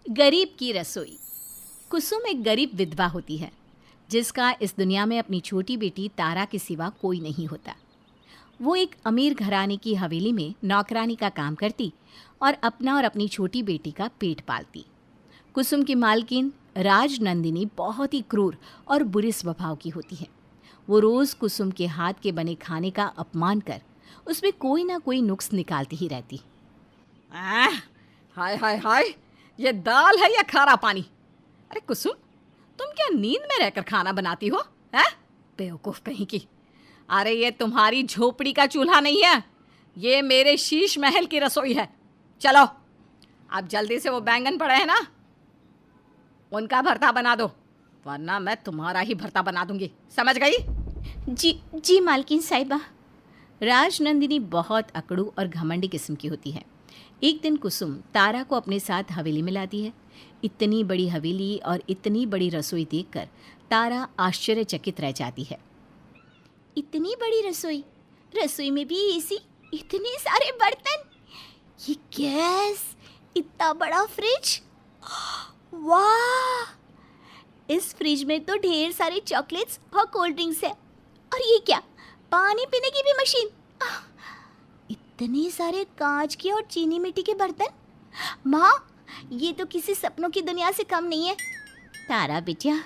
गरीब की रसोई। कुसुम एक गरीब विधवा होती है जिसका इस दुनिया में अपनी छोटी बेटी तारा के सिवा कोई नहीं होता। वो एक अमीर घराने की हवेली में नौकरानी का काम करती और अपना और अपनी छोटी बेटी का पेट पालती। कुसुम की मालकिन राजनंदिनी बहुत ही क्रूर और बुरे स्वभाव की होती है। वो रोज़ कुसुम के हाथ के बने खाने का अपमान कर उसमें कोई ना कोई नुक्स निकालती ही रहती। हाय हाय हाय, ये दाल है या खारा पानी? अरे कुसुम, तुम क्या नींद में रहकर खाना बनाती हो? हैं? बेवकूफ़ कहीं की। अरे ये तुम्हारी झोपड़ी का चूल्हा नहीं है, ये मेरे शीश महल की रसोई है। चलो अब जल्दी से वो बैंगन पड़े हैं ना, उनका भरता बना दो, वरना मैं तुम्हारा ही भरता बना दूंगी, समझ गई? जी जी मालकिन साहिबा। राजनंदिनी बहुत अकड़ू और घमंडी किस्म की होती है। एक दिन कुसुम तारा को अपने साथ हवेली में लाती है। इतनी बड़ी हवेली और इतनी बड़ी रसोई देखकर तारा आश्चर्यचकित रह जाती है। इतनी बड़ी रसोई, रसोई में भी एसी, इतने सारे बर्तन, ये गैस, इतना बड़ा फ्रिज, वाह! इस फ्रिज में तो ढेर सारे चॉकलेट्स और कोल्ड ड्रिंक्स है। और ये क्या, पानी पीने की भी मशीन, इतने सारे कांच के और चीनी मिट्टी के बर्तन। माँ, ये तो किसी सपनों की दुनिया से कम नहीं है। तारा बिटिया,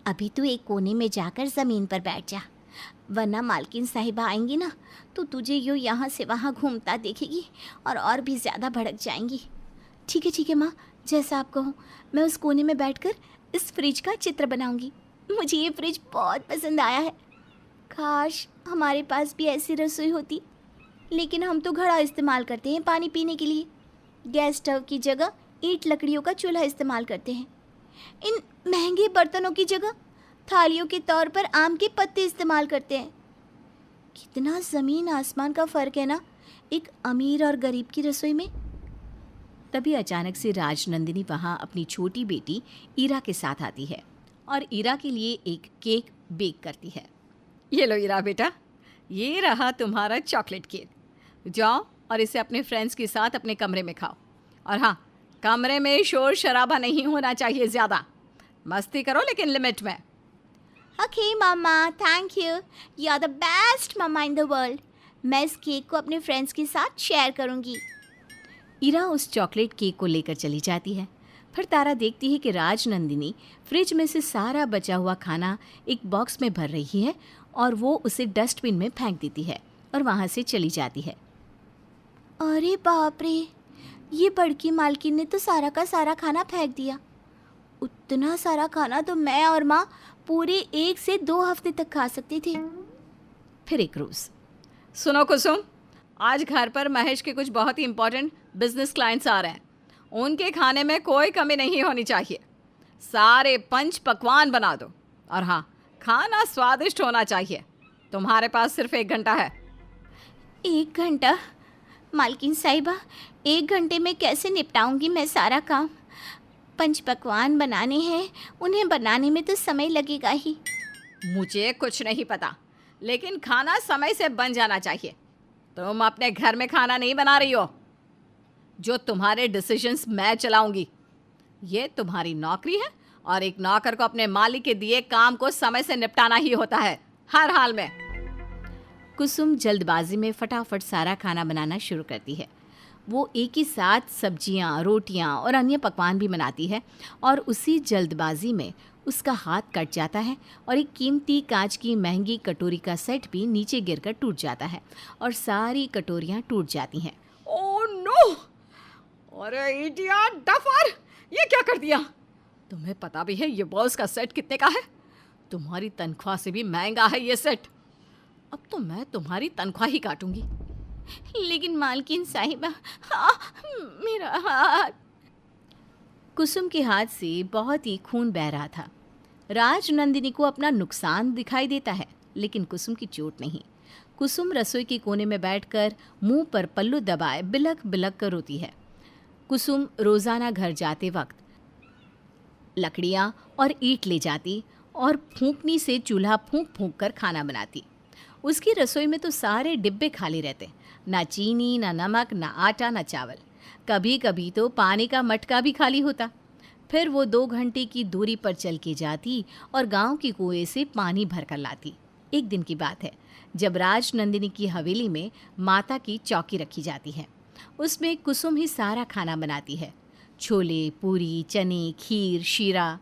अभी तू एक कोने में जाकर ज़मीन पर बैठ जा, वरना मालकिन साहिबा आएंगी ना तो तुझे यूँ यहाँ से वहाँ घूमता देखेगी और भी ज़्यादा भड़क जाएंगी। ठीक है माँ, जैसा आप कहो। मैं उस कोने में बैठकर इस फ्रिज का चित्र बनाऊंगी। मुझे ये फ्रिज बहुत पसंद आया है। काश हमारे पास भी ऐसी रसोई होती, लेकिन हम तो घड़ा इस्तेमाल करते हैं पानी पीने के लिए। गैस स्टव की जगह ईंट लकड़ियों का चूल्हा इस्तेमाल करते हैं। इन महंगे बर्तनों की जगह थालियों के तौर पर आम के पत्ते इस्तेमाल करते हैं। कितना ज़मीन आसमान का फ़र्क है ना एक अमीर और गरीब की रसोई में। तभी अचानक से राजनंदिनी वहाँ अपनी छोटी बेटी ईरा के साथ आती है और ईरा के लिए एक केक बेक करती है। ये लो ईरा बेटा, ये रहा तुम्हारा चॉकलेट केक। जाओ और इसे अपने फ्रेंड्स के साथ अपने कमरे में खाओ। और हाँ, कमरे में शोर शराबा नहीं होना चाहिए ज़्यादा। मस्ती करो लेकिन लिमिट में। ओके मामा, thank you, you are the best मामा इन द वर्ल्ड। मैं इस केक को अपने फ्रेंड्स के साथ शेयर करूँगी। ईरा उस चॉकलेट केक को लेकर चली जाती है। फिर तारा देखती है कि राजनंदिनी फ्रिज में से सारा बचा हुआ खाना एक बॉक्स में भर रही है और वो उसे डस्टबिन में फेंक देती है और वहाँ से चली जाती है। अरे बाप रे, ये बड़की मालकिन ने तो सारा का सारा खाना फेंक दिया। उतना सारा खाना तो मैं और माँ पूरे 1 से 2 हफ्ते तक खा सकते थे। फिर एक रोज़, सुनो कुसुम, आज घर पर महेश के कुछ बहुत ही इंपॉर्टेंट बिजनेस क्लाइंट्स आ रहे हैं। उनके खाने में कोई कमी नहीं होनी चाहिए। सारे पंच पकवान बना दो और हाँ, खाना स्वादिष्ट होना चाहिए। तुम्हारे पास सिर्फ 1 घंटा है। 1 घंटा? मालकिन साहिबा, 1 घंटे में कैसे निपटाऊंगी मैं सारा काम? पंच पकवान बनाने हैं, उन्हें बनाने में तो समय लगेगा ही। मुझे कुछ नहीं पता, लेकिन खाना समय से बन जाना चाहिए। तुम अपने घर में खाना नहीं बना रही हो। जो तुम्हारे डिसीजंस मैं चलाऊंगी। ये तुम्हारी नौकरी है और एक नौकर को अपने मालिक के दिए काम को समय से निपटाना ही होता है, हर हाल में। कुसुम जल्दबाजी में फटाफट सारा खाना बनाना शुरू करती है। वो एक ही साथ सब्जियां, रोटियां और अन्य पकवान भी बनाती है और उसी जल्दबाजी में उसका हाथ कट जाता है और एक कीमती कांच की महंगी कटोरी का सेट भी नीचे गिरकर टूट जाता है और सारी कटोरियां टूट जाती हैं। Oh no! अरे इडियट डफर, ये क्या कर दिया? तुम्हें पता भी है ये बॉल्स का सेट कितने का है? तुम्हारी तनख्वाह से भी महंगा है ये सेट। अब तो मैं तुम्हारी तनख्वाह ही काटूंगी। लेकिन मालकिन साहिबा, मेरा हाथ। कुसुम के हाथ से बहुत ही खून बह रहा था। राजनंदिनी को अपना नुकसान दिखाई देता है, लेकिन कुसुम की चोट नहीं। कुसुम रसोई के कोने में बैठकर मुंह पर पल्लू दबाए बिलक बिलक कर रोती है। कुसुम रोज़ाना घर जाते वक्त लकड़ियाँ और ईंट ले जाती और फूंकनी से चूल्हा फूंक फूंक कर खाना बनाती। उसकी रसोई में तो सारे डिब्बे खाली रहते, ना चीनी, ना नमक, ना आटा, ना चावल। कभी कभी तो पानी का मटका भी खाली होता। फिर वो 2 घंटे की दूरी पर चल के जाती और गांव की कुएं से पानी भर कर लाती। एक दिन की बात है जब राजनंदिनी की हवेली में माता की चौकी रखी जाती है। उसमें कुसुम ही सारा खाना बनाती है, छोले, पूरी, चने, खीर, शीरा,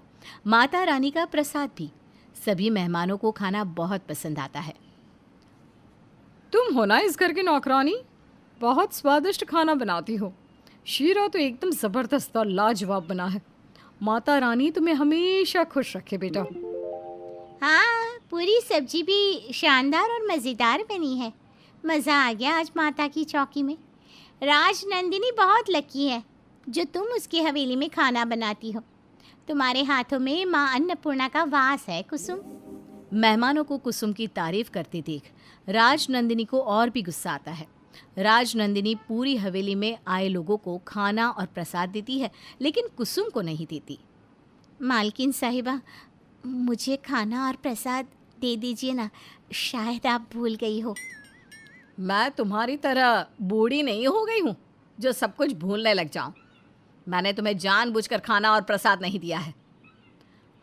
माता रानी का प्रसाद भी। सभी मेहमानों को खाना बहुत पसंद आता है। तुम हो ना इस घर की नौकरानी, बहुत स्वादिष्ट खाना बनाती हो। शीरा तो एकदम ज़बरदस्त और लाजवाब बना है। माता रानी तुम्हें हमेशा खुश रखे बेटा। हाँ, पूरी सब्जी भी शानदार और मज़ेदार बनी है। मज़ा आ गया आज माता की चौकी में। राजनंदिनी बहुत लकी है जो तुम उसकी हवेली में खाना बनाती हो। तुम्हारे हाथों में माँ अन्नपूर्णा का वास है कुसुम। मेहमानों को कुसुम की तारीफ करते देख राजनंदिनी को और भी गुस्सा आता है। राजनंदिनी पूरी हवेली में आए लोगों को खाना और प्रसाद देती है, लेकिन कुसुम को नहीं देती। मालकिन साहिबा, मुझे खाना और प्रसाद दे दीजिए ना, शायद आप भूल गई हो। मैं तुम्हारी तरह बूढ़ी नहीं हो गई हूँ जो सब कुछ भूलने लग जाऊं। मैंने तुम्हें जानबूझकर खाना और प्रसाद नहीं दिया है।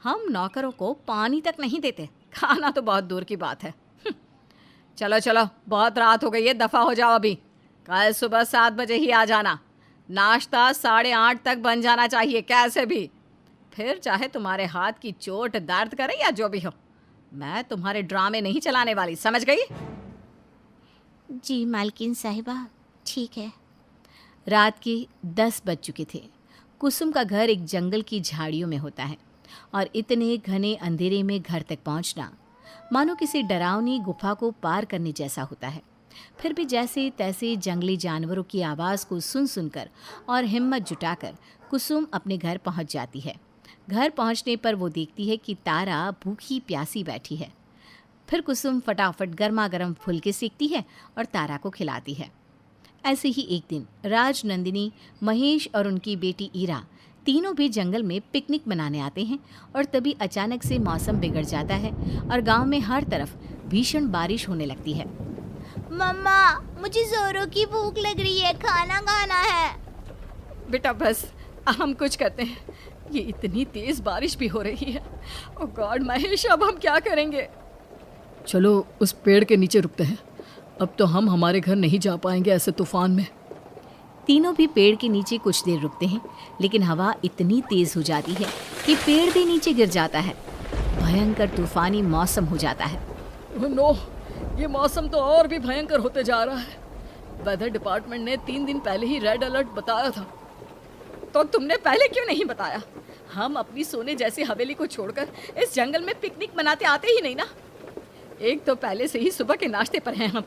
हम नौकरों को पानी तक नहीं देते, खाना तो बहुत दूर की बात है। चलो चलो, बहुत रात हो गई है, दफ़ा हो जाओ अभी। कल सुबह 7 बजे ही आ जाना। नाश्ता 8:30 तक बन जाना चाहिए कैसे भी। फिर चाहे तुम्हारे हाथ की चोट दर्द करे या जो भी हो, मैं तुम्हारे ड्रामे नहीं चलाने वाली, समझ गई? जी मालकिन साहिबा, ठीक है। रात के 10 बज चुके थे। कुसुम का घर एक जंगल की झाड़ियों में होता है और इतने घने अंधेरे में घर तक पहुंचना मानो किसी डरावनी गुफा को पार करने जैसा होता है। फिर भी जैसे तैसे जंगली जानवरों की आवाज़ को सुन सुनकर और हिम्मत जुटाकर कुसुम अपने घर पहुंच जाती है। घर पहुंचने पर वो देखती है कि तारा भूखी प्यासी बैठी है। फिर कुसुम फटाफट गर्मा गर्म फुलके सेकती है और तारा को खिलाती है। ऐसे ही एक दिन राजनंदिनी, महेश और उनकी बेटी ईरा तीनों भी जंगल में पिकनिक मनाने आते हैं और तभी अचानक से मौसम बिगड़ जाता है और गांव में हर तरफ भीषण बारिश होने लगती है। मम्मा, मुझे जोरों की भूख लग रही है, खाना खाना है। बेटा बस, हम कुछ करते हैं। ये इतनी तेज बारिश भी हो रही है। ओ गॉड महेश, अब हम क्या करेंगे? चलो उस पेड़ के नीचे रुकते हैं। अब तो हम हमारे घर नहीं जा पाएंगे ऐसे तूफान में। तीनों भी पेड़ के नीचे कुछ देर रुकते हैं, लेकिन हवा इतनी तेज हो जाती है कि पेड़ भी नीचे गिर जाता है। भयंकर तूफानी मौसम हो जाता है। ओह नो, ये मौसम तो और भी भयंकर होते जा रहा है। वेदर डिपार्टमेंट ने 3 दिन पहले ही रेड अलर्ट बताया था। तो तुमने पहले क्यों नहीं बताया? हम अपनी सोने जैसी हवेली को छोड़कर इस जंगल में पिकनिक मनाते आते ही नहीं ना। एक तो पहले से ही सुबह के नाश्ते पर हैं हम,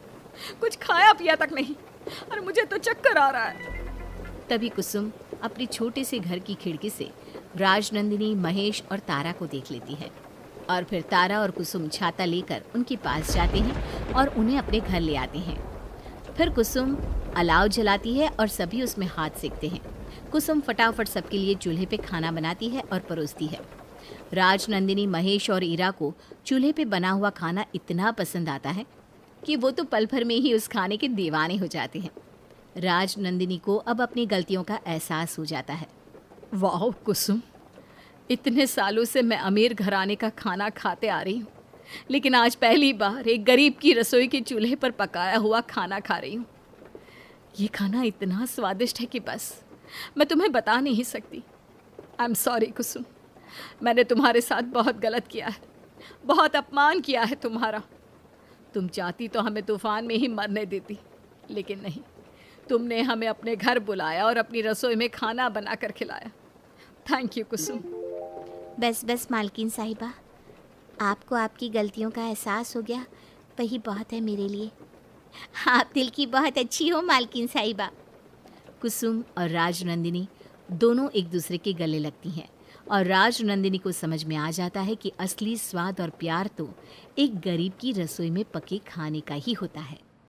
कुछ खाया पिया तक नहीं, और मुझे तो चक्कर आ रहा है। तभी कुसुम अपने छोटे से घर की खिड़की से राजनंदिनी, महेश और तारा को देख लेती है और फिर तारा और कुसुम छाता लेकर उनके पास जाते हैं और उन्हें अपने घर ले आते हैं। फिर कुसुम अलाव जलाती है और सभी उसमें हाथ सेकते हैं। कुसुम फटाफट सबके लिए चूल्हे पे खाना बनाती है और परोसती है। राजनंदिनी, महेश और ईरा को चूल्हे पे बना हुआ खाना इतना पसंद आता है कि वो तो पल भर में ही उस खाने के दीवाने हो जाते हैं। राजनंदिनी को अब अपनी गलतियों का एहसास हो जाता है। वाह कुसुम, इतने सालों से मैं अमीर घराने का खाना खाते आ रही हूँ, लेकिन आज पहली बार एक गरीब की रसोई के चूल्हे पर पकाया हुआ खाना खा रही हूँ। ये खाना इतना स्वादिष्ट है कि बस मैं तुम्हें बता नहीं सकती। आई एम सॉरी कुसुम, मैंने तुम्हारे साथ बहुत गलत किया है, बहुत अपमान किया है तुम्हारा। तुम चाहती तो हमें तूफान में ही मरने देती, लेकिन नहीं, तुमने हमें अपने घर बुलाया और अपनी रसोई में खाना बनाकर खिलाया। थैंक यू कुसुम। बस बस मालकिन साहिबा, आपको आपकी गलतियों का एहसास हो गया, वही बहुत है मेरे लिए। आप दिल की बहुत अच्छी हो मालकिन साहिबा। कुसुम और राजनंदिनी दोनों एक दूसरे के गले लगती हैं और राजनंदिनी को समझ में आ जाता है कि असली स्वाद और प्यार तो एक गरीब की रसोई में पके खाने का ही होता है।